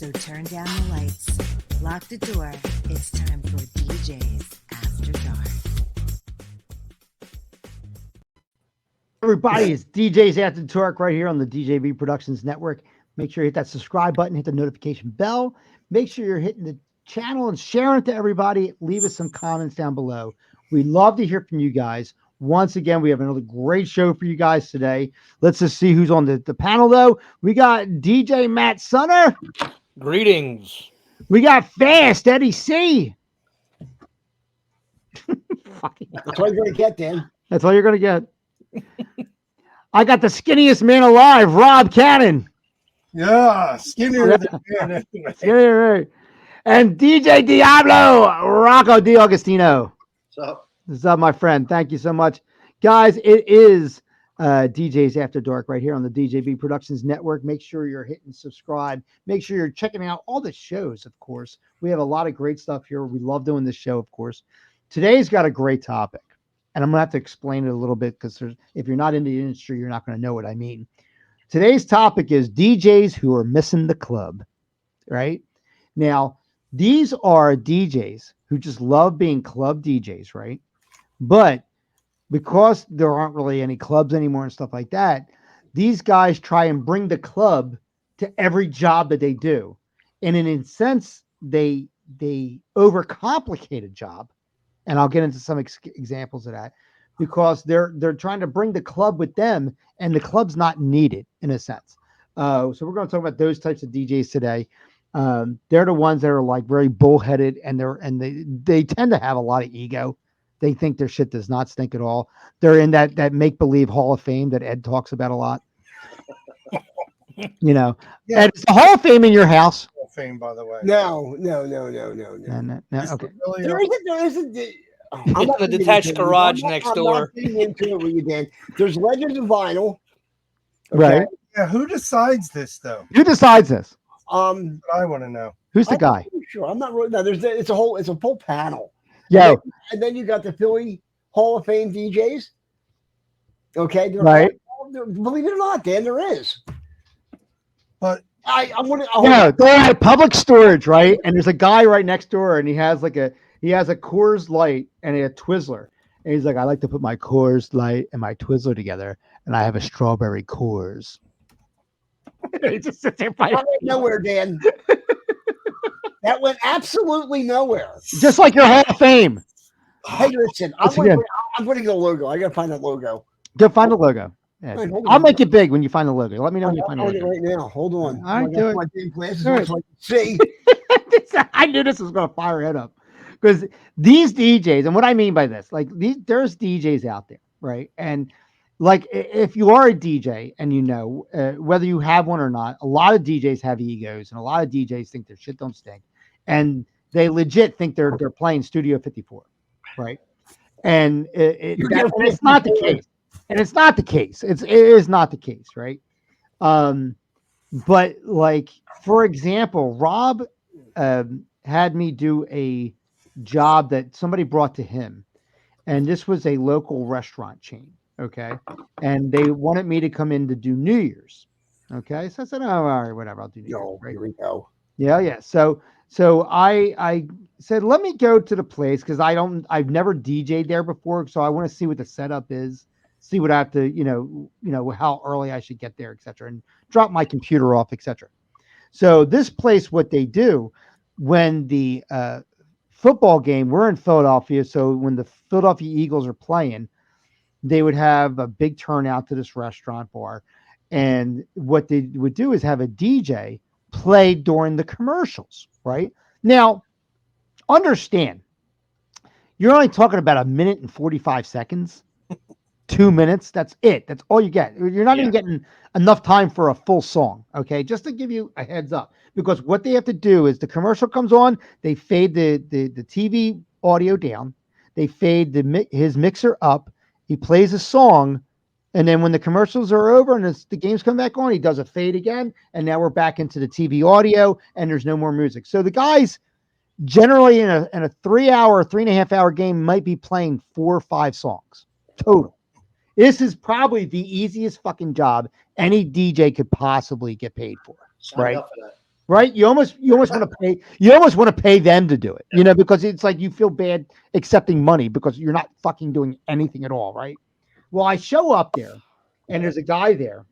So turn down the lights, lock the door. It's time for DJs After Dark. Everybody, it's DJs After Dark right here on the DJB Productions Network. Make sure you hit that subscribe button, hit the notification bell. Make sure you're hitting the channel and sharing it to everybody. Leave us some comments down below. We'd love to hear from you guys. Once again, we have another great show for you guys today. Let's just see who's on the panel, though. We got DJ Matt Sunner. Greetings. We got Fast Eddie C. That's all you're going to get, Dan. That's all you're going to get. I got the skinniest man alive, Rob Cannon. Yeah, skinnier than man. Skinny, right. And DJ Diablo, Rocco DiAugustino. What's up, my friend? Thank you so much. Guys, it is DJs After Dark right here on the DJB Productions Network. Make sure you're hitting subscribe. Make sure you're checking out all the shows, of course. We have a lot of great stuff here. We love doing this show, of course. Today's got a great topic. And I'm going to have to explain it a little bit because if you're not in the industry, you're not going to know what I mean. Today's topic is DJs who are missing the club, right? Now, these are DJs who just love being club DJs, right? But because there aren't really any clubs anymore and stuff like that, these guys try and bring the club to every job that they do. And in a sense, they overcomplicate a job. And I'll get into some examples of that because they're trying to bring the club with them and the club's not needed in a sense. So we're going to talk about those types of DJs today. They're the ones that are like very bullheaded and they tend to have a lot of ego. They think their shit does not stink at all. They're in that make-believe Hall of Fame that Ed talks about a lot. You know, Yeah. Ed, is the Hall of Fame in your house? Hall of Fame, by the way. No. No, Is okay. it really There isn't. It's in the detached garage next door. I'm not getting into it with you, Dan. There's Legends of Vinyl. Right. Yeah, who decides this though? Who decides this? That's what I want to know. Who's the I'm guy? not really sure. I'm not really. No, it's a full panel. Yo, And then you got the Philly Hall of Fame DJs. Okay, right. Believe it or not, Dan, there is. But I'm gonna. Yeah, they're at public storage, right? And there's a guy right next door, and he has a Coors Light and a Twizzler, and he's like, I like to put my Coors Light and my Twizzler together, and I have a strawberry Coors. He just sits there That went nowhere, Dan. That went absolutely nowhere. just like your Hall of Fame. Hey, listen, I'm putting the logo. I gotta find that logo. Go find the logo. Yeah. Right, hold I'll on. make it big when you find the logo. Let me know when you I'm find the on it logo. right now. Hold on. All right, I do got it. my damn glasses Do on it. so I can see. I knew this was going to fire head up because these DJs, and what I mean by this, like there's DJs out there, right? And like if you are a DJ and you know whether you have one or not, a lot of DJs have egos, and a lot of DJs think their shit don't stink, and they legit think they're playing Studio 54, right? And it's not the case. And it's not the case. It is not the case, right? But like for example, Rob had me do a job that somebody brought to him, and this was a local restaurant chain. Okay, and they wanted me to come in to do New Year's. Okay, so I said, oh, all right, whatever, I'll do New Year's. No, Right? here we go. Yeah. So I said, let me go to the place because I've never DJ'd there before, so I want to see what the setup is, see what I have to, you know how early I should get there, etc., and drop my computer off, etc. So this place, what they do when the football game, we're in Philadelphia, so when the Philadelphia Eagles are playing, they would have a big turnout to this restaurant bar, and what they would do is have a DJ play during the commercials, right? Now, understand, you're only talking about a minute and 45 seconds, 2 minutes. That's it. That's all you get. You're not even getting enough time for a full song. Okay. Just to give you a heads up, because what they have to do is the commercial comes on, they fade the TV audio down, they fade his mixer up, he plays a song, and then when the commercials are over and the games come back on, he does a fade again, and now we're back into the TV audio, and there's no more music. So the guys generally in a 3.5 hour game might be playing 4 or 5 songs total. This is probably the easiest fucking job any DJ could possibly get paid for. Sign Right. up for that. right? You almost want to pay them to do it, because it's like you feel bad accepting money because you're not fucking doing anything at all, right? Well, I show up there, and there's a guy there,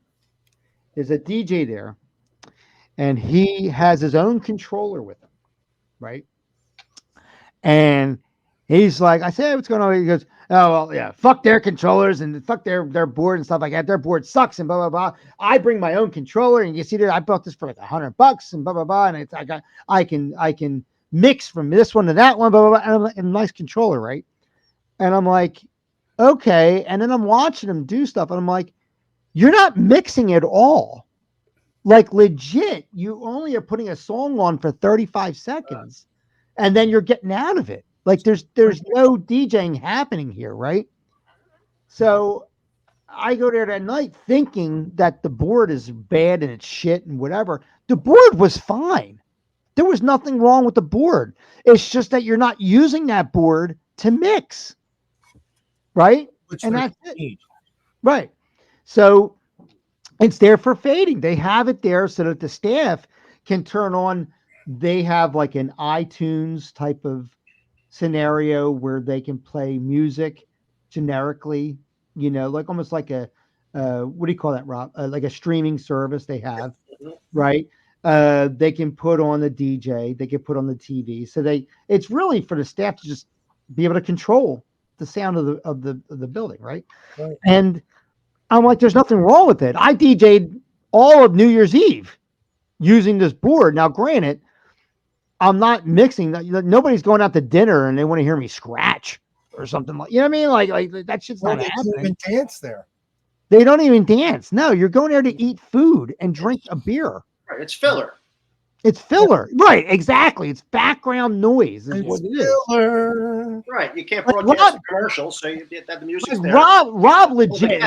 there's a DJ there, and he has his own controller with him, right? And he's like, I say, hey, what's going on? He goes, oh, well, yeah, fuck their controllers and fuck their board and stuff like that. Their board sucks and blah, blah, blah. I bring my own controller, and you see that I bought this for like $100 and blah, blah, blah. And I can mix from this one to that one, blah, blah, blah. And I'm like, a nice controller, right? And I'm like, okay. And then I'm watching him do stuff, and I'm like, you're not mixing at all. Like legit, you only are putting a song on for 35 seconds. And then you're getting out of it. Like there's no DJing happening here, right? So I go there that night thinking that the board is bad and it's shit and whatever. The board was fine. There was nothing wrong with the board. It's just that you're not using that board to mix, right? And that's it. Right. So it's there for fading. They have it there so that the staff can turn on. They have like an iTunes type of scenario where they can play music generically, like almost like a, what do you call that, Rob? Like a streaming service they have, right? They can put on the DJ, they can put on the TV. So it's really for the staff to just be able to control the sound of the building, right? And I'm like, there's nothing wrong with it. I DJ'd all of New Year's Eve using this board. Now, granted, I'm not mixing. Nobody's going out to dinner and they want to hear me scratch or something like. You know what I mean? Like that shit's not happening. They even dance there. They don't even dance. No, you're going there to eat food and drink a beer. Right, it's filler. It's filler, right? Exactly. It's background noise. Is what it is. Right. You can't broadcast a commercial, so you get that the music's there. Rob, legit.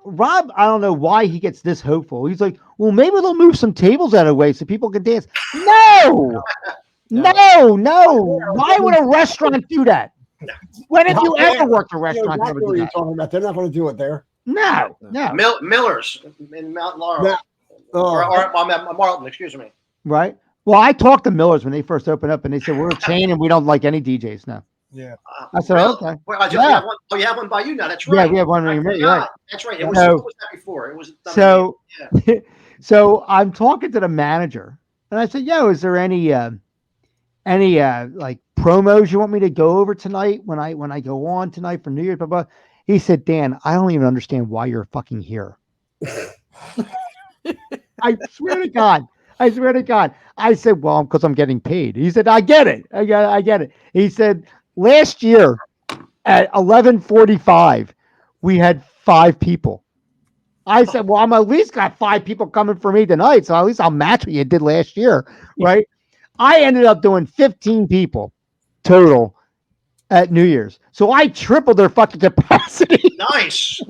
Rob, I don't know why he gets this hopeful. He's like, well, maybe they'll move some tables out of the way so people can dance. No. No. Why would a restaurant do that? When have you ever worked a restaurant? Exactly what you're talking about. They're not going to do it there. No. Miller's in Mount Laurel. Or Marlton, excuse me. Right. Well, I talked to Miller's when they first opened up, and they said, we're a chain and we don't like any DJs now. Yeah. I said, okay. Well, you have one by you now. That's right. Yeah, we have one. Right. That's right. What was that before? It was So I'm talking to the manager, and I said, yo, is there any like promos you want me to go over tonight when I go on tonight for New Year's? Blah, blah. He said, Dan, I don't even understand why you're fucking here. I swear to God. I said, well, because I'm getting paid. He said, I get it. I get it. He said, last year at 11:45, we had 5 people. I said, well, I'm at least got 5 people coming for me tonight, so at least I'll match what you did last year, right? I ended up doing 15 people total at New Year's. So I tripled their fucking capacity. Nice.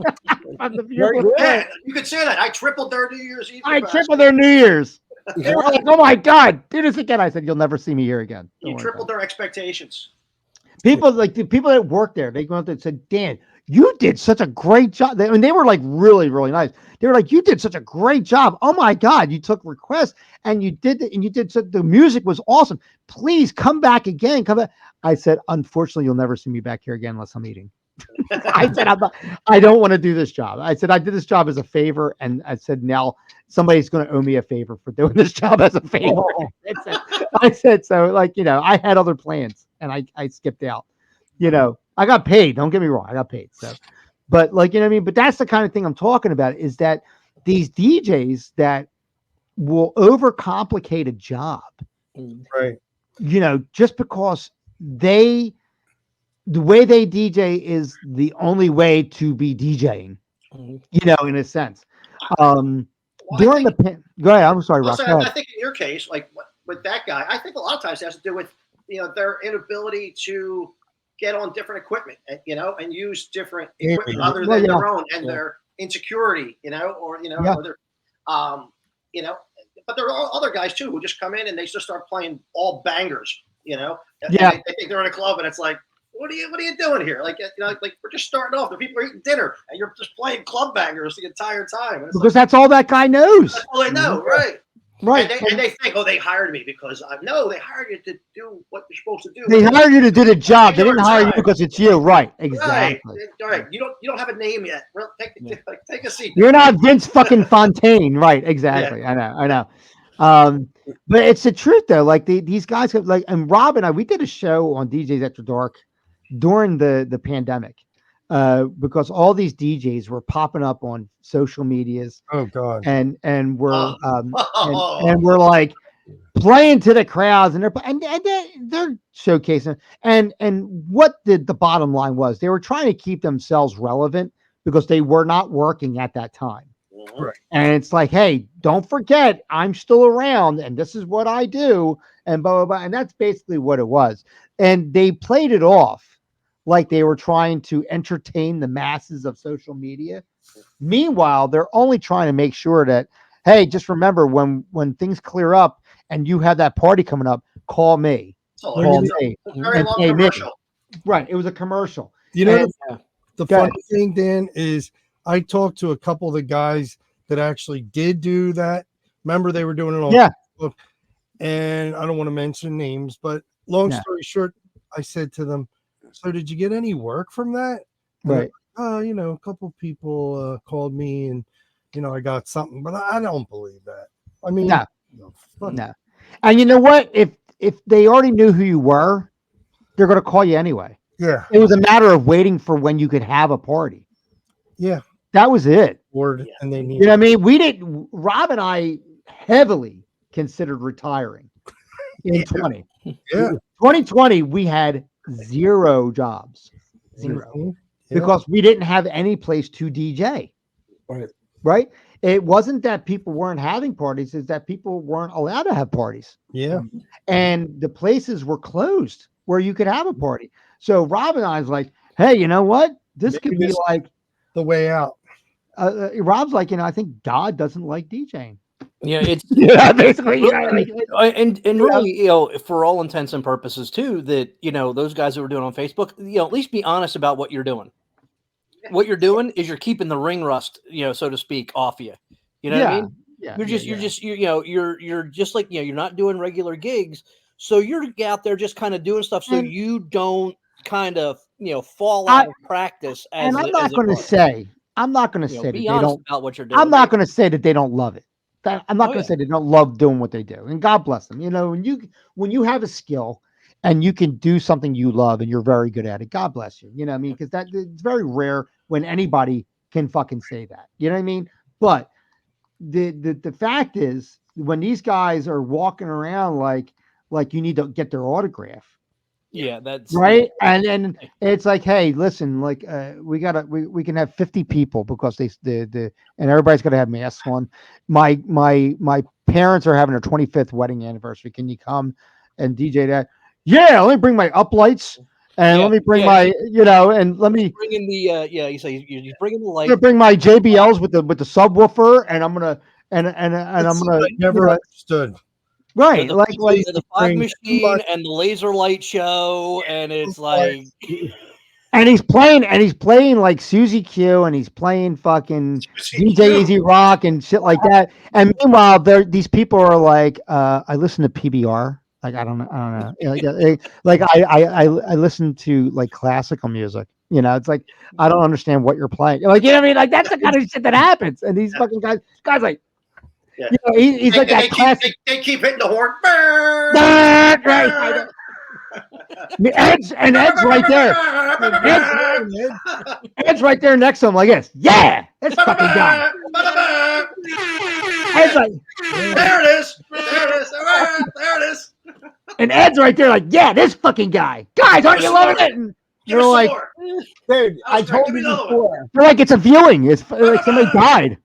Yeah, you could say that. I tripled their New Year's Eve. I tripled their New Year's. They were like, oh my God, do this again. I said, you'll never see me here again. You tripled their expectations. People the people that work there, they go out there and said, Dan, you did such a great job. They were like really, really nice. They were like, you did such a great job. Oh my God, you took requests and you did it, and you did so the music was awesome. Please come back again. Come back. I said, unfortunately, you'll never see me back here again unless I'm eating. I said, I don't want to do this job. I said, I did this job as a favor. And I said, now somebody's going to owe me a favor for doing this job as a favor. I said, so like, I had other plans and I skipped out, I got paid. Don't get me wrong. I got paid. So, but like, what I mean? But that's the kind of thing I'm talking about, is that these DJs that will overcomplicate a job, right? Just because the way they DJ is the only way to be DJing, in a sense. During go ahead. I'm sorry, Rock. I think in your case, like with that guy, I think a lot of times it has to do with, their inability to get on different equipment, and use different equipment other than their own, and their insecurity, or but there are other guys too who just come in and they just start playing all bangers, They think they're in a club and it's like, what are you doing here? Like, like we're just starting off. The people are eating dinner and you're just playing club bangers the entire time. Because that's all that guy knows. That's all they know, right? Right. And they think, oh, they hired me because no, they hired you to do what you're supposed to do. They hired you to do the job. They didn't hire you time. because it's you. Right. Exactly. Right. You don't have a name yet. Take a seat. You're not Vince fucking Fontaine. Right. Exactly. I know. But it's the truth though. Like these guys have like, and Rob and I, we did a show on DJs After Dark during the pandemic. Because all these DJs were popping up on social medias. Oh God. And we're and we're like playing to the crowds, and they're showcasing. And what the bottom line was, they were trying to keep themselves relevant because they were not working at that time. Right. And it's like, hey, don't forget, I'm still around, and this is what I do, and blah blah blah. And that's basically what it was. And they played it off like they were trying to entertain the masses of social media. Meanwhile, they're only trying to make sure that, hey, just remember when things clear up and you have that party coming up, call me. Call me. It's a very long commercial. Right. It was a commercial. You know, And, the funny thing, Dan, is I talked to a couple of the guys that actually did do that. Remember, they were doing it on Facebook, and I don't want to mention names, but long story short, I said to them, so did you get any work from that? Right. You know, a couple people called me, and you know, I got something, but I don't believe that. I mean, no. And you know what? If they already knew who you were, they're going to call you anyway. Yeah. It was a matter of waiting for when you could have a party. Yeah. That was it. And they need. You know what I mean? We didn't. Rob and I heavily considered retiring in 2020. We had 0 jobs. 0. Because we didn't have any place to DJ. Right. It wasn't that people weren't having parties, it's that people weren't allowed to have parties. Yeah. And the places were closed where you could have a party. So Rob and I was like, hey, you know what? This could be like the way out. Rob's like, you know, I think God doesn't like DJing. Yeah, it's basically, and really, you know, for all intents and purposes too, that, you know, those guys that were doing on Facebook, you know, at least be honest about what you're doing. What you're doing is you're keeping the ring rust, you know, so to speak, off you. You know what I mean? Yeah. You're just like, you know, you're not doing regular gigs, so you're out there just kind of doing stuff, so you don't kind of, you know, fall out of practice. And I'm not going to say that be they honest don't. about what you're doing. I'm not going to say that they don't love it. I'm not going to say they don't love doing what they do, and God bless them. You know, when you have a skill and you can do something you love and you're very good at it, God bless you. You know what I mean? Because it's very rare when anybody can fucking say that. You know what I mean? But the fact is, when these guys are walking around like you need to get their autograph. Yeah, that's right. And then it's like, hey, listen, like we can have 50 people because and everybody's gonna have masks on. My parents are having their 25th wedding anniversary. Can you come and DJ that? Yeah, let me bring my uplights and let me bring my, you know, and let me bring in the you say you're bringing the light. I'm gonna bring my JBLs with the subwoofer, and I'm gonna and I'm gonna never understood. Right, the like the fog machine and the laser light show, and it's like, and he's playing like Susie Q, and he's playing fucking DJ Easy Rock and shit like that. And meanwhile, these people are like, I listen to PBR. Like I don't know. Like I listen to like classical music. You know, it's like I don't understand what you're playing. Like, you know what I mean? Like that's the kind of shit that happens. And these fucking guys like. Yeah. You know, he's like that classic. They keep hitting the horn. Ed's right there. Ed's right there next to him like this. Yeah, this fucking guy. Ed's like, there it is. There it is. And Ed's right there like, yeah, this fucking guy. Guys, aren't you loving it? And you're like, dude, I told you before. You're like, it's a viewing. It's like somebody died.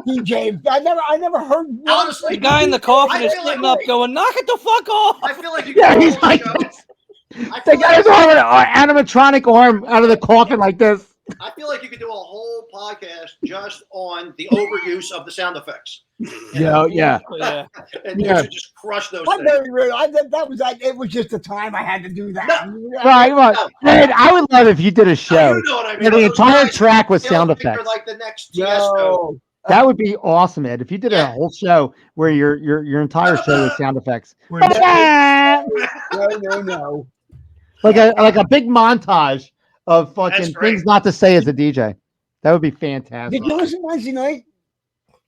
DJ, I never heard. Honestly, the guy in the coffin is sitting up going, knock it the fuck off. I feel like you he's like this. They got his arm, animatronic arm out of the coffin like this. I feel like you could do a whole podcast just on the overuse of the sound effects. Yeah. And you should just crush those things. It was just the time I had to do that. Right. Man, I would love if you did a show. You know what I mean? The entire track with sound effects. Like the next Tiesto. That would be awesome, Ed. If you did a whole show where your entire show is sound effects. No. Like a big montage of fucking things not to say as a DJ. That would be fantastic. Did you listen Wednesday night?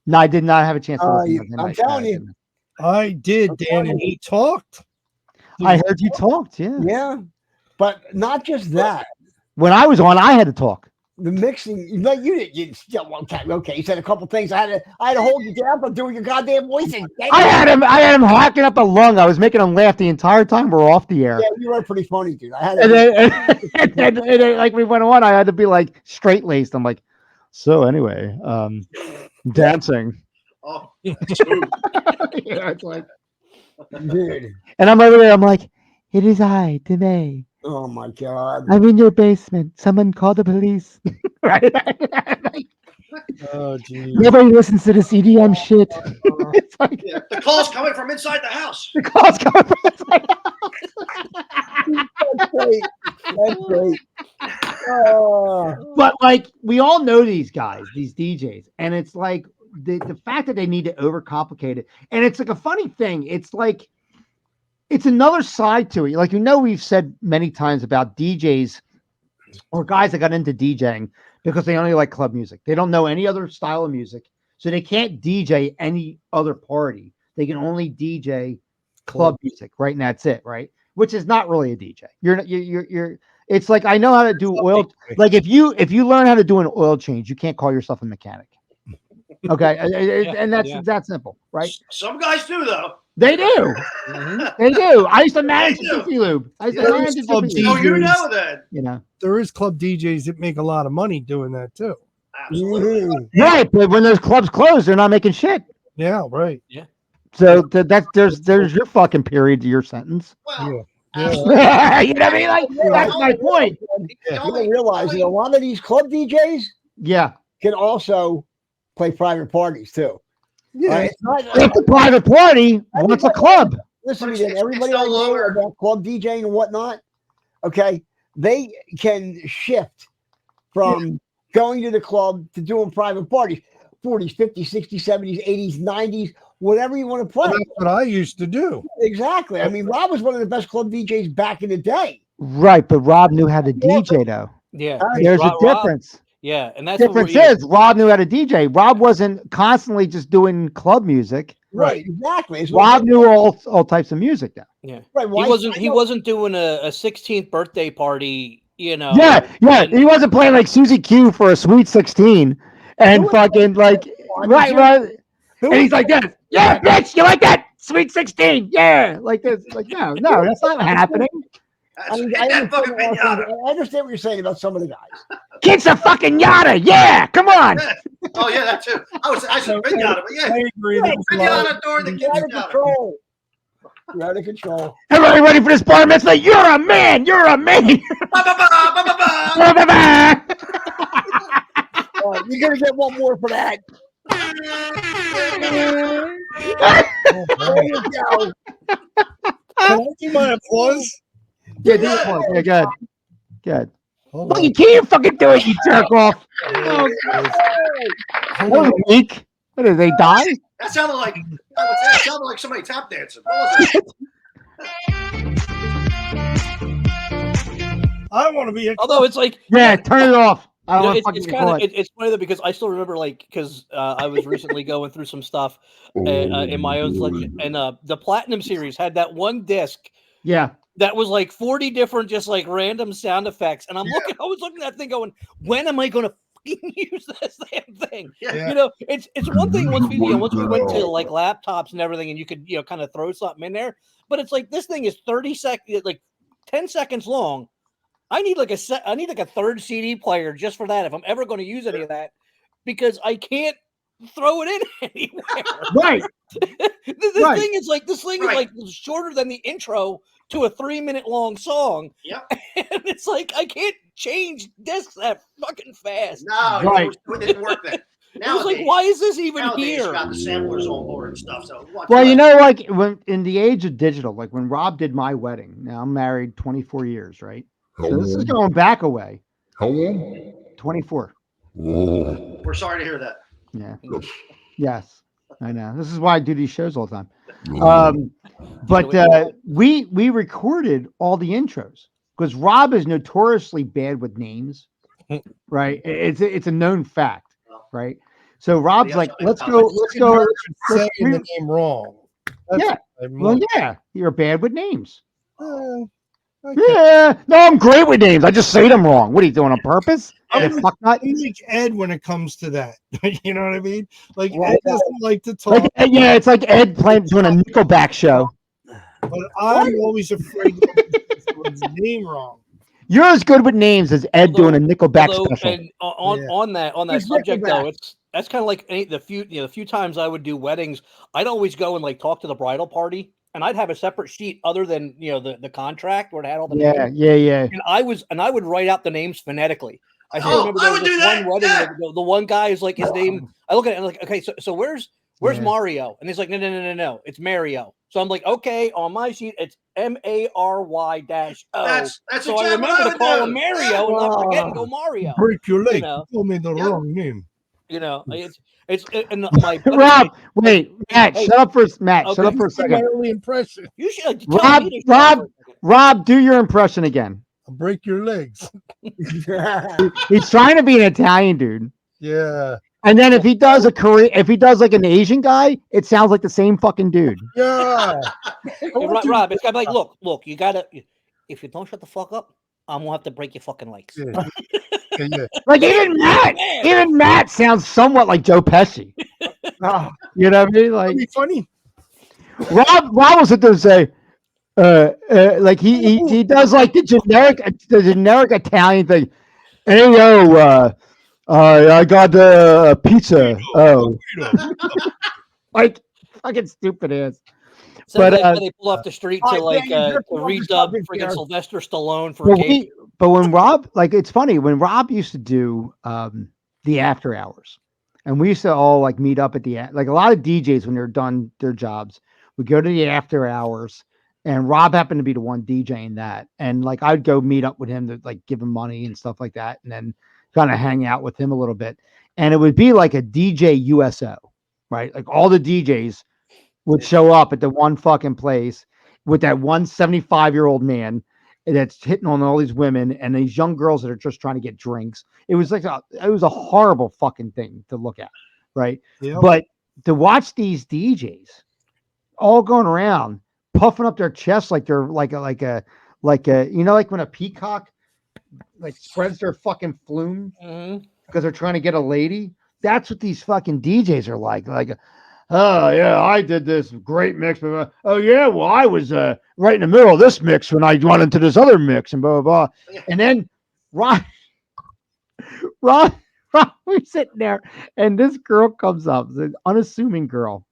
No, I did not have a chance to listen. I'm telling you. I did, Dan, and he talked. I heard you talked, yeah. Yeah. But not just that. When I was on, I had to talk. The mixing, like you did, you still okay. You said a couple things. I had to hold you down from doing your goddamn voicing. I had him hacking up a lung. I was making him laugh the entire time we're off the air. Yeah, you were pretty funny, dude. I had and then, like we went on, I had to be like straight laced. I'm like, so anyway, dancing. Oh, it's like, dude. And I'm over there. I'm like, it is I, Danae. Oh my god! I'm in your basement. Someone call the police. Right? Oh, geez. Nobody listens to this EDM shit. It's like, the call's coming from inside the house. The call's coming from inside the house. That's great. But like, we all know these guys, these DJs, and it's like the fact that they need to overcomplicate it, and it's like a funny thing. It's like, it's another side to it. Like, we've said many times about DJs or guys that got into DJing because they only like club music. They don't know any other style of music, so they can't DJ any other party. They can only DJ club music, right? And that's it, right? Which is not really a DJ. You're. It's like, I know how to do oil. Like if you learn how to do an oil change, you can't call yourself a mechanic. Okay, and that's that simple, right? Some guys do, though. They do. They do. I used to manage Jiffy Lube. I used to manage Jiffy Lube. Oh, you know that. There is club DJs that make a lot of money doing that too. Absolutely. Right, but when those clubs close, they're not making shit. Yeah, right. Yeah. So there's your fucking period to your sentence. Well, yeah. You know what I mean? Like, that's my point. You don't realize that a lot of these club DJs can also play private parties too. Yeah, it's a private party. What's a club? Listen to me, everybody I know about club DJing and whatnot. Okay, they can shift from going to the club to doing private parties, 40s, 50s, 60s, 70s, 80s, 90s, whatever you want to play. That's what I used to do. Exactly. I mean, Rob was one of the best club DJs back in the day. Right, but Rob knew how to DJ though. Yeah, there's a difference. Yeah, and that's difference is Rob knew how to DJ. Rob wasn't constantly just doing club music. Right, exactly. Rob knew all types of music now. Yeah, right. He wasn't doing a 16th birthday party. Yeah, he wasn't playing like Susie Q for a Sweet 16 and fucking like right. And he's like this. Yeah, bitch, you like that? Sweet 16. Yeah, like this. Like no, that's not happening. I understand what you're saying about some of the guys. Kids a fucking yada. Yeah, come on. Oh yeah, that too. I said big yada, but yeah. I agree. Big yada door the kids yada. You're out of control. Everybody ready for this bar mitzvah? You're a man. You're a man. You're gonna get one more for that. There you go. Can I do my applause? Yeah, do applause. Yeah, good. Look, you can't fucking do it, you jerk off. What a week. What did they die? That sounded like somebody tap dancing. What was it? I want to be. Although it's like, turn it off. It's funny though, because I still remember because I was recently going through some stuff in my own selection, and the Platinum series had that one disc. Yeah. That was like 40 different, just like random sound effects, and I was looking at that thing, going, "When am I going to fucking use this damn thing?" Yeah. It's one thing once we went to like laptops and everything, and you could kind of throw something in there, but it's like this thing is 30 seconds, like 10 seconds long. I need like a third CD player just for that if I'm ever going to use any of that, because I can't throw it in anywhere. Right. This thing is like shorter than the intro to a 3-minute long song. Yep. And it's like I can't change discs that fucking fast. No, it didn't work then. Now it's like, why is this even here? You got the samplers on board and stuff. So like when in the age of digital, like when Rob did my wedding. Now I'm married 24 years, right? So this is going back away. How long? 24. We're sorry to hear that. Yeah. Yes, I know. This is why I do these shows all the time. But we recorded all the intros because Rob is notoriously bad with names, right? It's a known fact, right? So Rob's like, let's go, let's saying the name wrong. yeah. Well, yeah, you're bad with names. Okay. Yeah, no, I'm great with names. I just say them wrong. What are you doing on purpose? I'm Fuck nut. like Ed when it comes to that. You know what I mean? Like Ed doesn't like to talk. Yeah, it's like Ed doing a Nickelback show. But I'm always afraid to get someone's name wrong. You're as good with names as Ed doing a Nickelback special. And on that subject though, that's kind of like the few times I would do weddings, I'd always go and like talk to the bridal party, and I'd have a separate sheet other than the contract where it had all the names. Yeah. And I would write out the names phonetically. I remember there was this one wedding. The one guy is like his name. I look at it and I'm like, okay, so where's Mario? And he's like, no, it's Mario. So I'm like, okay, on my sheet it's MARY-O. That's so I remember to call him Mario and not forget and go Mario. Break your leg. You told me the wrong name. It's and my Rob. Wait, Matt, shut up for a second. My only impression. You should Rob, do your impression again. I'll break your legs. He's trying to be an Italian dude. Yeah. And then if he does like an Asian guy, it sounds like the same fucking dude. Yeah. Rob, it's gotta be like, look, you gotta, if you don't shut the fuck up, I'm gonna have to break your fucking legs. Yeah. Like even Matt sounds somewhat like Joe Pesci. You know what I mean? Like, that'd be funny. Rob will sit there and say, like he does like the generic Italian thing. Hey yo, I got the pizza. Oh, like fucking stupid ass. But they pull off the street to like redub freaking Sylvester Stallone for a game. But when Rob, like, it's funny when Rob used to do the after hours, and we used to all like meet up at like a lot of DJs when they're done their jobs would go to the after hours, and Rob happened to be the one DJing that, and like I'd go meet up with him to like give him money and stuff like that, and then kind of hang out with him a little bit, and it would be like a DJ USO, right? Like all the DJs would show up at the one fucking place with that 175-year-old man that's hitting on all these women and these young girls that are just trying to get drinks. It was like it was a horrible fucking thing to look at, right? Yep. But to watch these DJs all going around puffing up their chests like they're like a you know, like when a peacock like spreads their fucking flume because they're trying to get a lady. That's what these fucking DJs are like. Like, oh yeah, I did this great mix. Oh yeah, well I was right in the middle of this mix when I went into this other mix and blah blah blah. And then Ron, we're sitting there, and this girl comes up, an unassuming girl.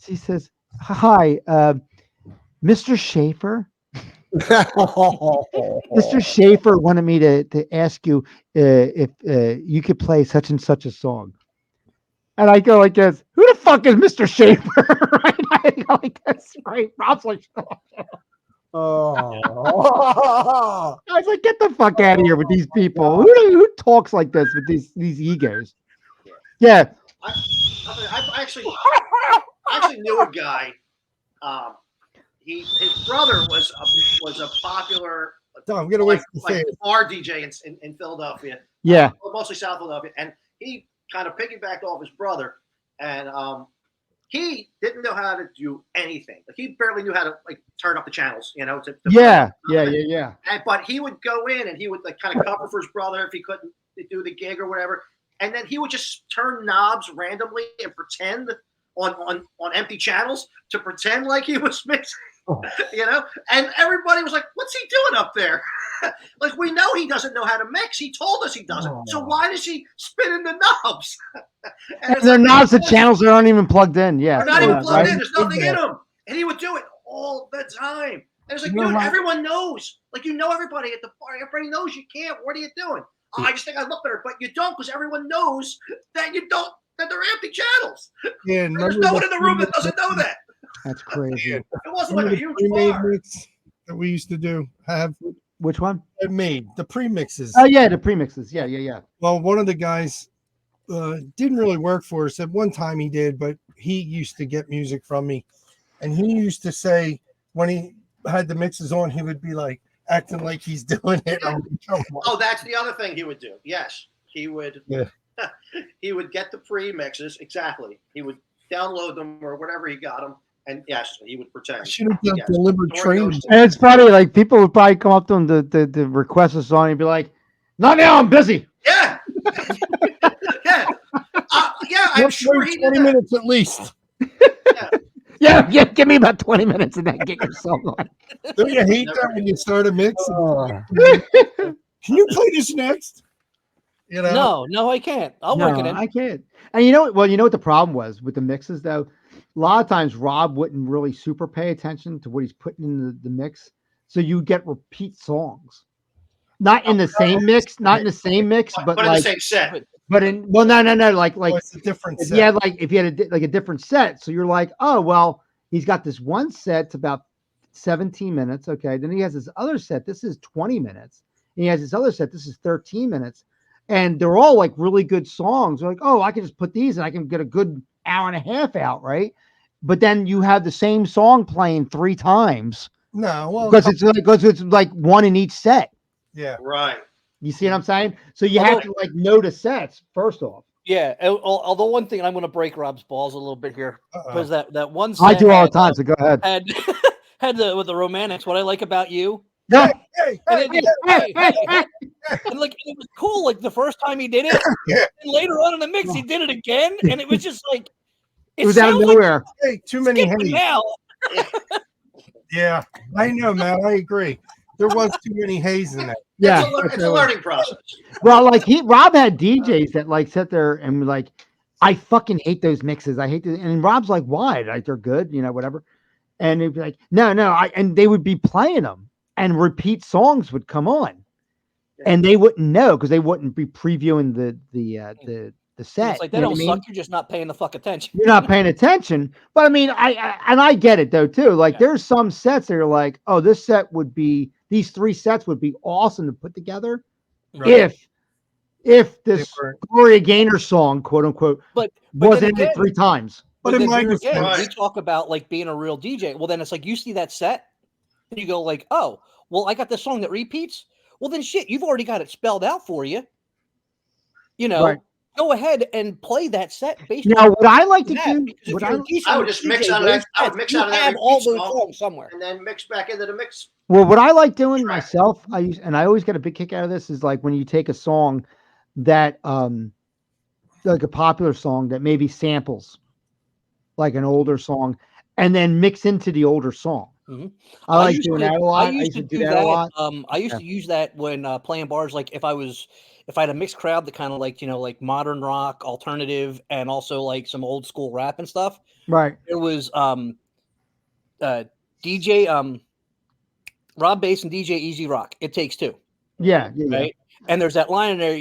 She says, "Hi, Mr. Schaefer." Mr. Schaefer wanted me to ask you if you could play such and such a song. And I go like this, who the fuck is Mr. Schaefer? Right? I go like this, right? Rob's like, I was like, get the fuck out of here with these people. Who talks like this with these egos? Yeah. I actually knew a guy. His brother was a popular bar DJ in Philadelphia. Yeah, mostly South Philadelphia, and he kind of piggybacked off his brother, and he didn't know how to do anything. Like he barely knew how to like turn up the channels, you know. Yeah. But he would go in and he would like kind of cover for his brother if he couldn't do the gig or whatever, and then he would just turn knobs randomly and pretend on empty channels to pretend like he was mixing. You know, and everybody was like, "What's he doing up there?" Like, we know he doesn't know how to mix. He told us he doesn't. So why does he spin in the knobs? And they're knobs, the channels that aren't even plugged in. Yeah, they're not even plugged in. There's nothing in them, and he would do it all the time. And it's like, dude, everyone knows. Like, you know, everybody at the party, everybody knows you can't. What are you doing? Oh, I just think I look better, but you don't, because everyone knows that you don't. That they're empty channels. Yeah, there's no one in the room that doesn't know that. That's crazy. It wasn't like a huge bar that we used to do. Have which one? I made the premixes. Oh yeah, the premixes. Yeah. Well, one of the guys didn't really work for us. At one time he did, but he used to get music from me, and he used to say when he had the mixes on, he would be like acting like he's doing it. Oh, that's the other thing he would do. Yes, he would. Yeah. He would get the pre-mixes. Exactly. He would download them or whatever he got them, and yes, he would pretend. Should have done Yes. deliberate training. And it's funny, like people would probably come up to him to request a song and be like, "Not now, I'm busy." Yeah. Yeah. Yeah, I'm sure he did 20 that. minutes at least. Yeah, give me about 20 minutes and then get your song on. Don't you hate that when you start a mix? Can you play this next? You know? No, I can't. I'll work it in. I can't. And you know what? Well, you know what the problem was with the mixes, though? A lot of times Rob wouldn't really super pay attention to what he's putting in the mix. So you get repeat songs. Not in the same mix, but But like in the same set. But in no, like It's a different if set. you had if you had a different set, so you're like, oh well, he's got this one set, it's about 17 minutes. Okay, then he has this other set. This is 20 minutes. And he has this other set. This is 13 minutes, and they're all like really good songs. They're like, oh, I can just put these and I can get a good hour and a half out, right? But then you have the same song playing 3 times. No, well, because it's like one in each set. Yeah, right. You see what I'm saying? So you have to like know the sets first off. Yeah. Although one thing, I'm going to break Rob's balls a little bit here because that one set I do all the time. So go ahead. Had with the romantics. What I like about you. No. And like it was cool. Like the first time he did it, and later on in the mix he did it again, and it was just like it was out of nowhere. Hey, too many haze. Now. Yeah, I know, man. I agree. There was too many haze in that. Yeah, it's a learning process. Well, like Rob had DJs that like sit there and like, I fucking hate those mixes. I hate this. And Rob's like, why? Like they're good, whatever. And he'd be like, no, and they would be playing them and repeat songs would come on, and they wouldn't know because they wouldn't be previewing the set. It's like they don't suck. You're just not paying the fuck attention. You're not paying attention. But I mean, I get it though too. Like there's some sets that are like, oh, these 3 sets would be awesome to put together if this Gloria Gaynor song, quote unquote, wasn't in it 3 times. But in my defense, we talk about like being a real DJ. Well, then it's like you see that set and you go like, oh, well, I got this song that repeats. Well, then shit, you've already got it spelled out for you. Go ahead and play that set based on what I like to do. I would just mix out of that. I would mix out of that all those songs somewhere, and then mix back into the mix. Well, what I like doing myself, I always get a big kick out of this is like when you take a song that like a popular song that maybe samples like an older song and then mix into the older song. Mm-hmm. I like doing that a lot. I used to do that a lot. I used to use that when playing bars. Like if I had a mixed crowd that kind of like, like modern rock, alternative, and also like some old school rap and stuff. Right. There was DJ Rob Bass and DJ Easy Rock. It Takes Two. Yeah. Right. And there's that line in there,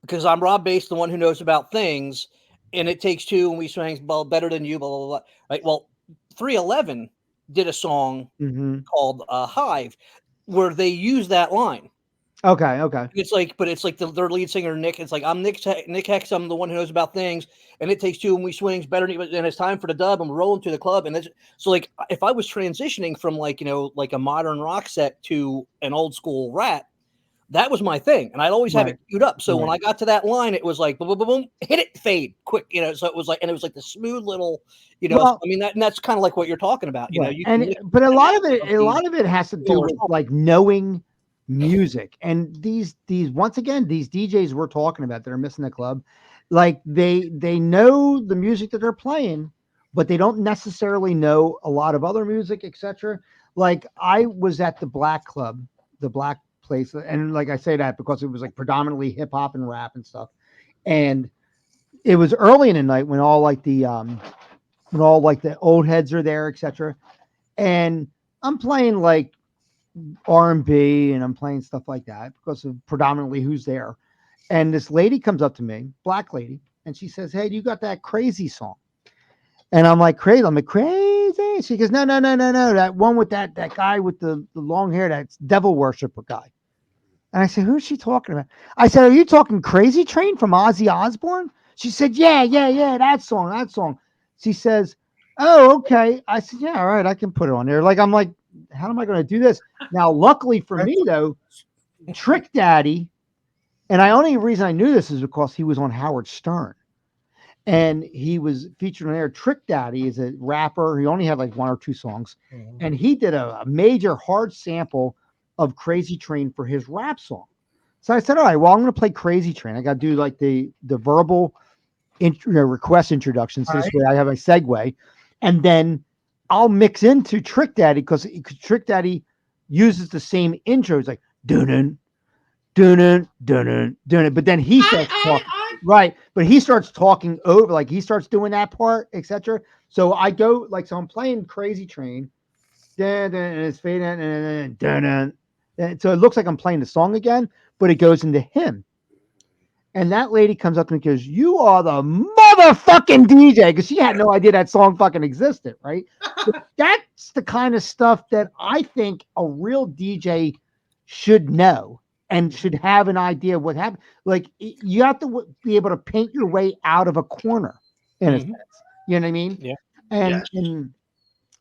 because I'm Rob Bass, the one who knows about things, and it takes two, and we swing better than you, blah, blah, blah. Right. Well, 311 did a song called Hive where they use that line. Okay. It's like their lead singer, Nick. It's like, I'm Nick Hex. I'm the one who knows about things, and it takes two, and we swings better than you, and it's time for the dub. I'm rolling to the club. And so like, if I was transitioning from like, like a modern rock set to an old school rap, that was my thing. And I'd always have it queued up. So when I got to that line, it was like, boom, boom, boom, boom, hit it, fade quick, so it was like, and it was like the smooth little, I mean, that's kind of like what you're talking about, but a lot of it has to do with like knowing music. And these once again, these DJs we're talking about that are missing the club, like they know the music that they're playing, but they don't necessarily know a lot of other music, etc. Like I was at the Black Club, the Black place, and like I say that because it was like predominantly hip hop and rap and stuff, and it was early in the night when all like the old heads are there, etc. And I'm playing like R&B and I'm playing stuff like that because of predominantly who's there. And this lady comes up to me, black lady, and she says, "Hey, you got that Crazy song?" And I'm like, "Crazy?" I'm like, "Crazy?" She goes, No. That one with that guy with the long hair, that's devil worshiper guy. And I said, "Who's she talking about?" I said, "Are you talking Crazy Train from Ozzy Osbourne?" She said, yeah, that song. She says, oh, okay. I said, yeah, all right, I can put it on there. Like, I'm like, how am I going to do this? Now, luckily for me, though, Trick Daddy, and the only reason I knew this is because he was on Howard Stern. And he was featured on there. Trick Daddy is a rapper. He only had like 1 or 2 songs. And he did a major hard sample of Crazy Train for his rap song. So I said, all right, well, I'm going to play Crazy Train. I got to do like the verbal request introductions. So this way I have a segue. And then I'll mix into Trick Daddy because Trick Daddy uses the same intro. It's like, dun dun dun dun. But then he starts talking. Right, but he starts talking over, like he starts doing that part, etc. So I go like, so I'm playing Crazy Train, and it's fading, and so it looks like I'm playing the song again, but it goes into him. And that lady comes up to me and goes, "You are the motherfucking DJ," because she had no idea that song fucking existed, right? But that's the kind of stuff that I think a real DJ should know and should have an idea of what happened. Like, you have to be able to paint your way out of a corner in a sense. You know what I mean? Yeah. And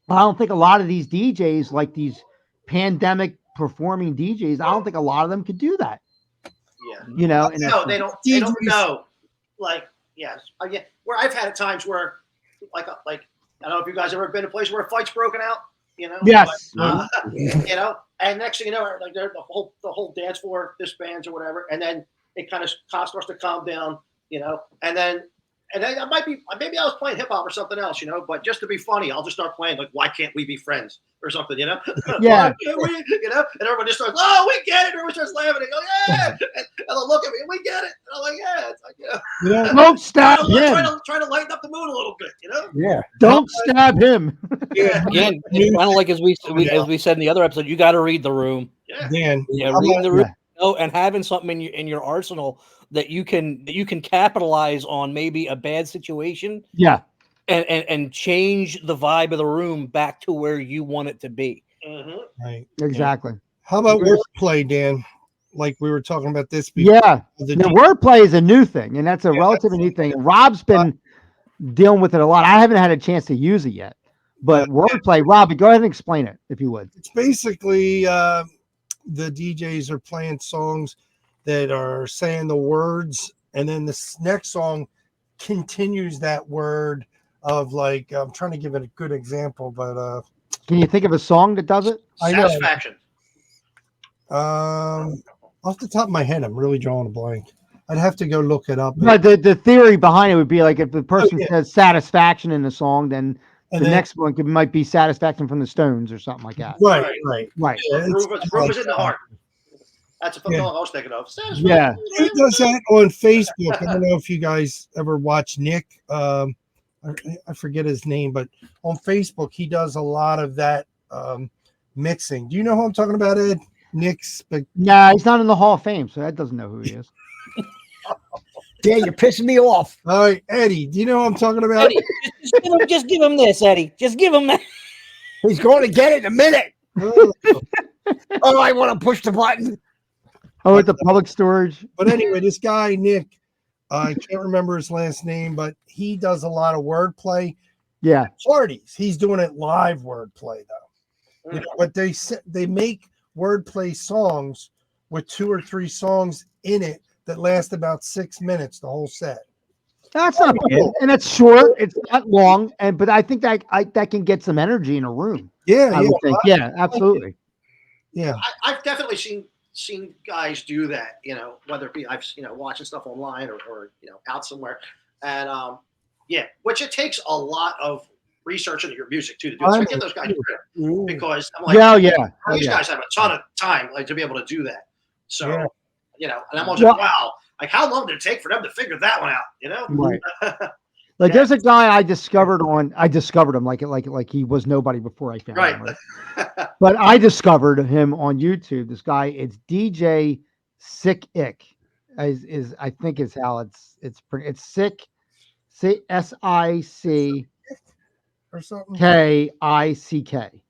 I don't think a lot of these DJs, like these pandemic performing DJs, I don't think a lot of them could do that. Yeah. You know, no, they don't know. Like, yes. Yeah. Where I've had times where, like, I don't know if you guys ever been to a place where a fight's broken out. You know, yes, you know, and next thing you know, like the whole dance floor disbands or whatever, and then it kind of starts to calm down, you know, and then I might be, maybe I was playing hip hop or something else, you know, but just to be funny, I'll just start playing like, "Why Can't We Be Friends?" or something, you know? Yeah. You know, and everyone just starts, "Oh, we get it!" Everyone starts laughing. They go, "Yeah!" And they'll look at me, "We get it." And I'm like, "Yeah." It's like, yeah. Don't stab him. Trying to lighten up the mood a little bit, you know? Yeah. Don't stab him. Yeah, it's kind of like as we said in the other episode, you got to read the room. Yeah. Dan, Reading the room, and having something in your arsenal that you can capitalize on maybe a bad situation. Yeah. And change the vibe of the room back to where you want it to be. Mm-hmm. Right. Exactly. How about wordplay, Dan? Like we were talking about this before. Yeah. The wordplay is a new thing, and that's a relatively new thing. Rob's been dealing with it a lot. I haven't had a chance to use it yet. But wordplay, Rob, go ahead and explain it if you would. It's basically the DJs are playing songs that are saying the words, and then this next song continues that word of, like, I'm trying to give it a good example, but can you think of a song that does it? Satisfaction. Off the top of my head, I'm really drawing a blank. I'd have to go look it up. But the theory behind it would be like, if the person says satisfaction in the song, then the next one might be Satisfaction from the Stones or something like that. Right. Yeah, Groove is in the heart. That's a song I was thinking of. Yeah. He does that on Facebook. I don't know if you guys ever watch Nick. I forget his name, but on Facebook, he does a lot of that mixing. Do you know who I'm talking about, Ed? Nick's. Nah, he's not in the Hall of Fame, so that doesn't know who he is. Dan, you're pissing me off. All right, Eddie, do you know what I'm talking about? Eddie, just give him this, Eddie. Just give him that. He's going to get it in a minute. Oh, I want to push the button. Oh, at the public storage. But anyway, this guy, Nick, I can't remember his last name, but he does a lot of wordplay. Yeah. Parties. He's doing it live wordplay, though. You know, but they make wordplay songs with 2 or 3 songs in it that last about 6 minutes, the whole set. That's not bad. And it's short. It's not long. But I think that can get some energy in a room. Yeah, I would think. Yeah, absolutely. Yeah. I've definitely seen guys do that, you know, whether it be I've watching stuff online or out somewhere, and which it takes a lot of research into your music too to do. So I give those guys credit because I'm like, these guys have a ton of time to be able to do that. So and I'm always like, wow, like how long did it take for them to figure that one out? You know, right? Like there's a guy I discovered him like he was nobody before I found him. Right? But I discovered him on YouTube. This guy, it's DJ Sick Ick, is I think is how it's Sick, SIC or something KICK,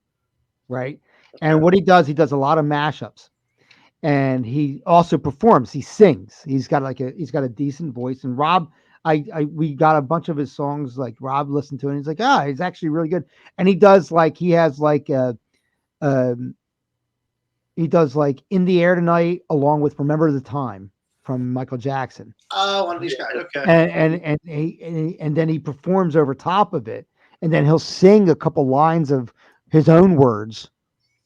right? And what he does a lot of mashups, and he also performs. He sings. He's got a decent voice. And Rob, we got a bunch of his songs, like Rob listened to it, and he's like, ah, he's actually really good. And he does like he has like he does like In the Air Tonight along with Remember the Time from Michael Jackson. Oh, one of these guys. Okay. And then he performs over top of it, and then he'll sing a couple lines of his own words,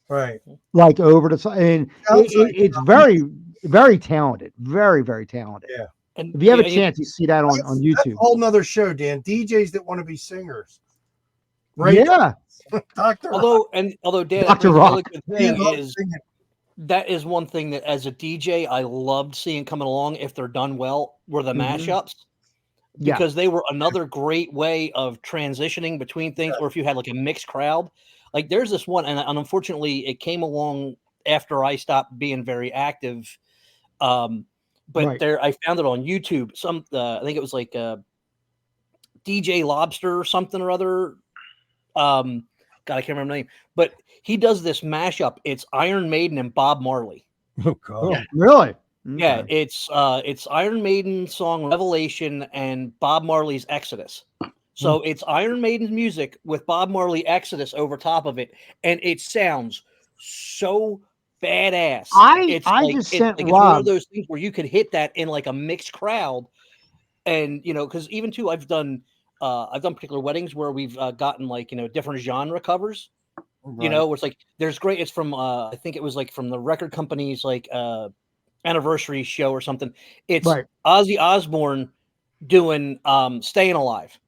Right. like over the side. And it's very, very talented, very, very talented. Yeah. And if you have a chance, you see that on YouTube. That's a whole nother show, Dan. DJs that want to be singers. Right. Yeah. Dr. Although Dan, Dr. really Rock. good thing is that is one thing that as a DJ I loved seeing coming along if they're done well were the mashups. Because they were another great way of transitioning between things, or if you had like a mixed crowd. Like there's this one, and unfortunately it came along after I stopped being very active. But there, I found it on YouTube. I think it was like DJ Lobster or something or other. God, I can't remember the name. But he does this mashup. It's Iron Maiden and Bob Marley. Oh God, yeah. Really? Yeah, it's Iron Maiden song Revelation and Bob Marley's Exodus. So it's Iron Maiden's music with Bob Marley Exodus over top of it, and it sounds so badass. It's one of those things where you could hit that in like a mixed crowd, and because even too, I've done particular weddings where we've gotten like different genre covers. Right. Where it's like there's great. It's from I think it was like from the record company's like anniversary show or something. It's Ozzy Osbourne doing "Staying Alive."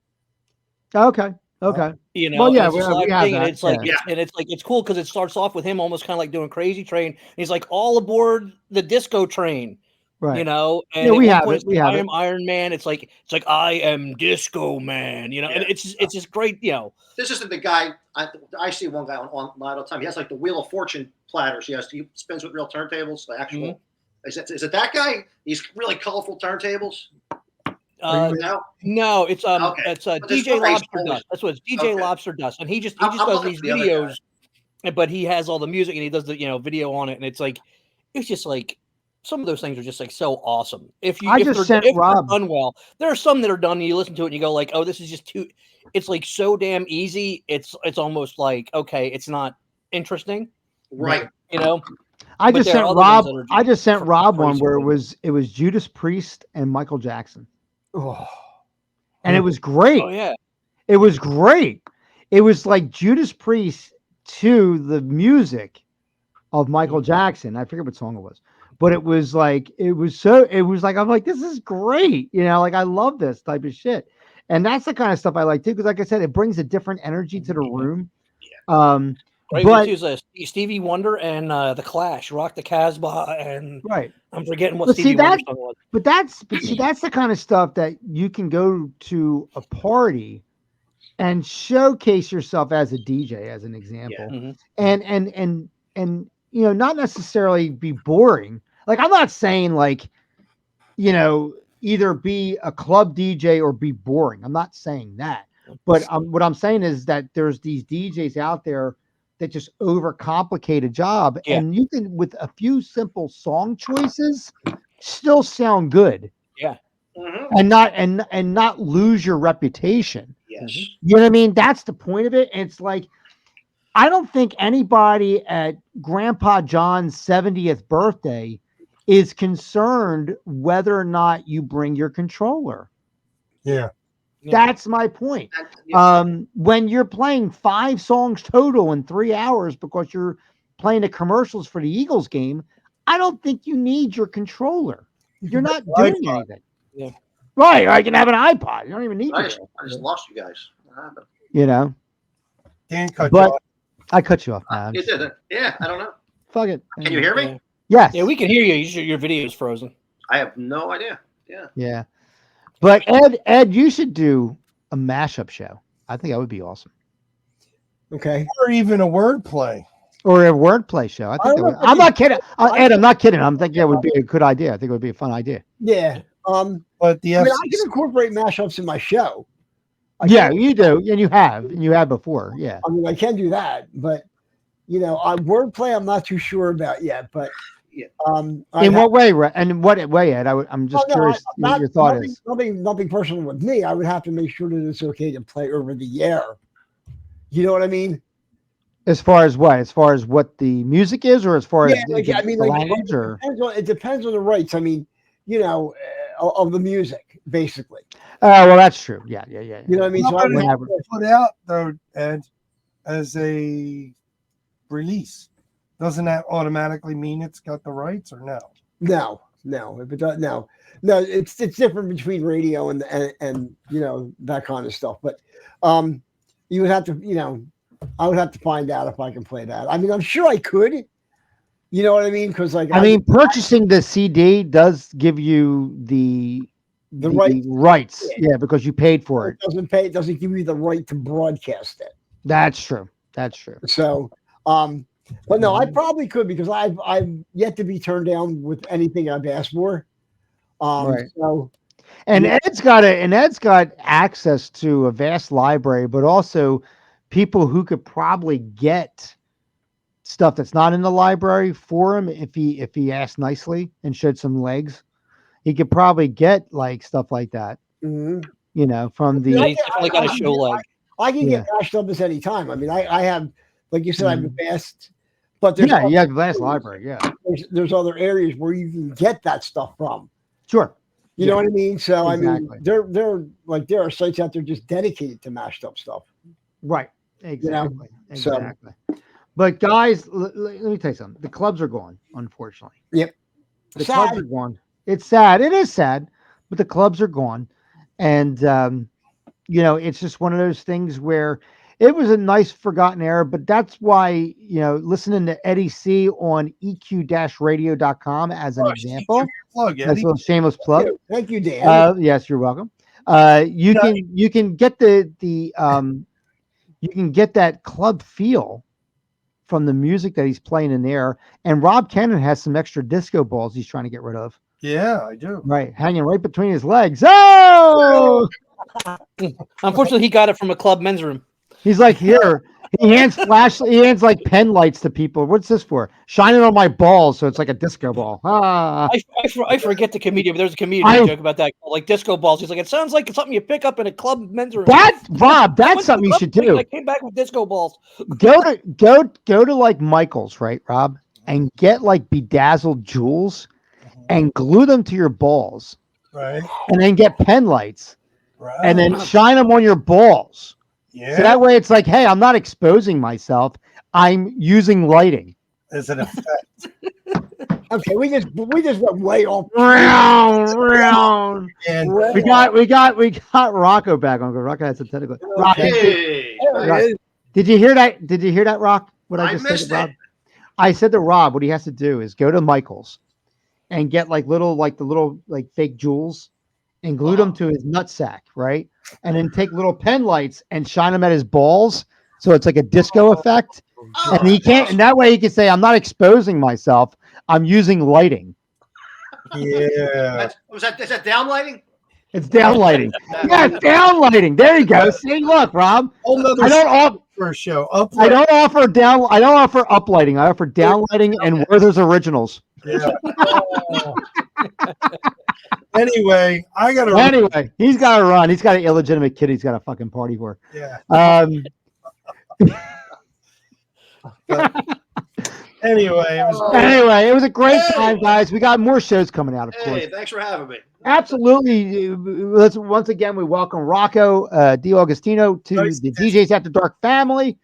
Okay. Well, yeah, we have that. It's cool because it starts off with him almost kind of like doing Crazy Train. And he's like all aboard the disco train, right? And we have it. I am Iron Man. It's like I am Disco Man, and it's just great. This isn't the guy. I see one guy online all the time. He has like the Wheel of Fortune platters. He spins with real turntables. The actual. Mm-hmm. Is it that guy? These really colorful turntables. No, it's DJ Lobster Dust. That's what it's DJ Lobster Dust, and he just does these videos, but he has all the music and he does the video on it, and it's just like some of those things are just like so awesome. If they're done well, there are some that are done and you listen to it and you go like, oh, this is just too. It's like so damn easy. It's almost like okay, it's not interesting, right? I just sent Rob one where it was Judas Priest and Michael Jackson. Oh, and it was great. Oh yeah, it was great. It was like Judas Priest to the music of Michael Jackson. I forget what song it was, but it was like I'm like, this is great. Like I love this type of shit, and that's the kind of stuff I like too. Because like I said, it brings a different energy to the room. Right, but Stevie Wonder and the Clash, Rock the Casbah, and I'm forgetting what Stevie Wonder song was. But that's the kind of stuff that you can go to a party and showcase yourself as a DJ, as an example, and not necessarily be boring. Like I'm not saying like either be a club DJ or be boring. I'm not saying that, but what I'm saying is that there's these DJs out there that just overcomplicate a job, and you can, with a few simple song choices, still sound good. Yeah, and not lose your reputation. Yes, you know what I mean. That's the point of it. It's like I don't think anybody at Grandpa John's 70th birthday is concerned whether or not you bring your controller. Yeah. That's my point. When you're playing 5 songs total in 3 hours because you're playing the commercials for the Eagles game, I don't think you need your controller. You're not doing anything. Yeah. Right. I can have an iPod. You don't even need I just lost you guys. Dan cut you off. I cut you off. You did it. Yeah, I don't know. Fuck it. Can you hear me? Yes. Yeah, we can hear you. Your video is frozen. I have no idea. Yeah. Yeah. But Ed, you should do a mashup show. I think that would be awesome. Okay. Or even a wordplay. Or a wordplay show. I'm not kidding. Ed, I'm not kidding. I'm thinking that would be a good idea. I think it would be a fun idea. Yeah. But I can incorporate mashups in my show. You do, and you have before. Yeah. I mean, I can do that, but wordplay, I'm not too sure about yet. But In what way, and in what way, Ed? I'm just curious what your thought is. Nothing personal with me. I would have to make sure that it's okay to play over the air. You know what I mean? As far as what? As far as what the music is, or as far as the language, or it depends on the rights. I mean, of the music, basically. Oh, well, that's true. Yeah. You know what I mean? So I would put out though, Ed, as a release. Doesn't that automatically mean it's got the rights, or no? No. If it does, no. It's different between radio and that kind of stuff. But you would have to, I would have to find out if I can play that. I mean, I'm sure I could. You know what I mean? Because purchasing the CD does give you the rights. Yeah, because you paid for it. It doesn't give you the right to broadcast it. That's true. So, but no, I probably could, because I've yet to be turned down with anything I've asked for. Right. So, and Ed's got access to a vast library, but also people who could probably get stuff that's not in the library for him if he asked nicely and showed some legs. He could probably get like stuff like that. Mm-hmm. From the. He's definitely got a show leg. I can get mashed up this anytime. I mean, I have, like you said, I have a vast, but there's you have a vast library. Yeah, there's other areas where you can get that stuff from. Sure. You know what I mean? So exactly. I mean, there are sites out there just dedicated to mashed up stuff. Right. Exactly. Exactly. So, but guys, let me tell you something. The clubs are gone, unfortunately. Yep. The clubs are gone. It's sad. It is sad, but the clubs are gone, and it's just one of those things where it was a nice forgotten era. But that's why listening to Eddie C on EQ-radio.com as an example. Plug, that's a little shameless plug. Thank you, Dan. Yes, you're welcome. You can get you can get that club feel from the music that he's playing in there. And Rob Cannon has some extra disco balls he's trying to get rid of. Yeah, I do. Right, hanging right between his legs. Oh! Unfortunately, he got it from a club men's room. He's like, here. He hands like pen lights to people. What's this for? Shining on my balls, so it's like a disco ball. I forget the comedian, but there's a comedian joke about that, like disco balls. He's like, it sounds like something you pick up in a club men's room. That's something you should do. I came back with disco balls. Go to like Michael's, right, Rob, and get like bedazzled jewels and glue them to your balls. Right. And then get pen lights. Right. And then shine them on your balls. Yeah. So that way it's like, hey, I'm not exposing myself. I'm using lighting. As an effect. Okay, we just went way off. Round. And we got Rocco back on. Rocco had some technical. Hey. Did you hear that? Did you hear that, Rock? What I just said to Rob? I said to Rob, what he has to do is go to Michael's and get the little fake jewels and glue them to his nutsack, right? And then take little pen lights and shine them at his balls, so it's like a disco effect. And he can't, and that way he can say, "I'm not exposing myself. I'm using lighting." Yeah. Is that down lighting? It's down lighting. Yeah, down lighting. There you go. See, look, Rob. I don't offer up lighting. I offer down lighting and Werther's Originals. Yeah. Anyway, he's got to run. He's got an illegitimate kid he's got a fucking party for. Yeah. Anyway, it was a great time, guys. We got more shows coming out, of course. Hey, thanks for having me. Absolutely. Once again, we welcome Rocco DiAugustino to the DJs After Dark family.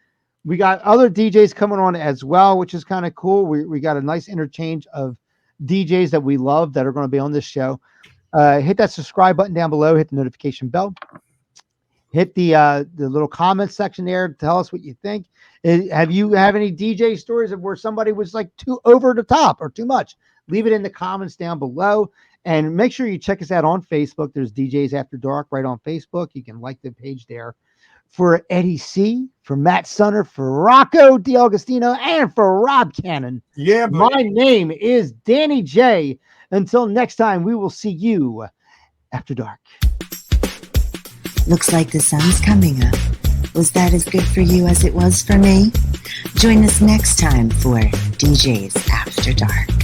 We got other DJs coming on as well, which is kind of cool. We got a nice interchange of DJs that we love that are going to be on this show. Hit that subscribe button down below. Hit the notification bell. Hit the little comment section there. Tell us what you think. Have any DJ stories of where somebody was like too over the top or too much? Leave it in the comments down below. And make sure you check us out on Facebook. There's DJs After Dark right on Facebook. You can like the page there. For Eddie C, for Matt Sunner, for Rocco DiAugustino, and for Rob Cannon. Yeah, my name is Danny J. Until next time, we will see you after dark. Looks like the sun's coming up. Was that as good for you as it was for me? Join us next time for DJs After Dark.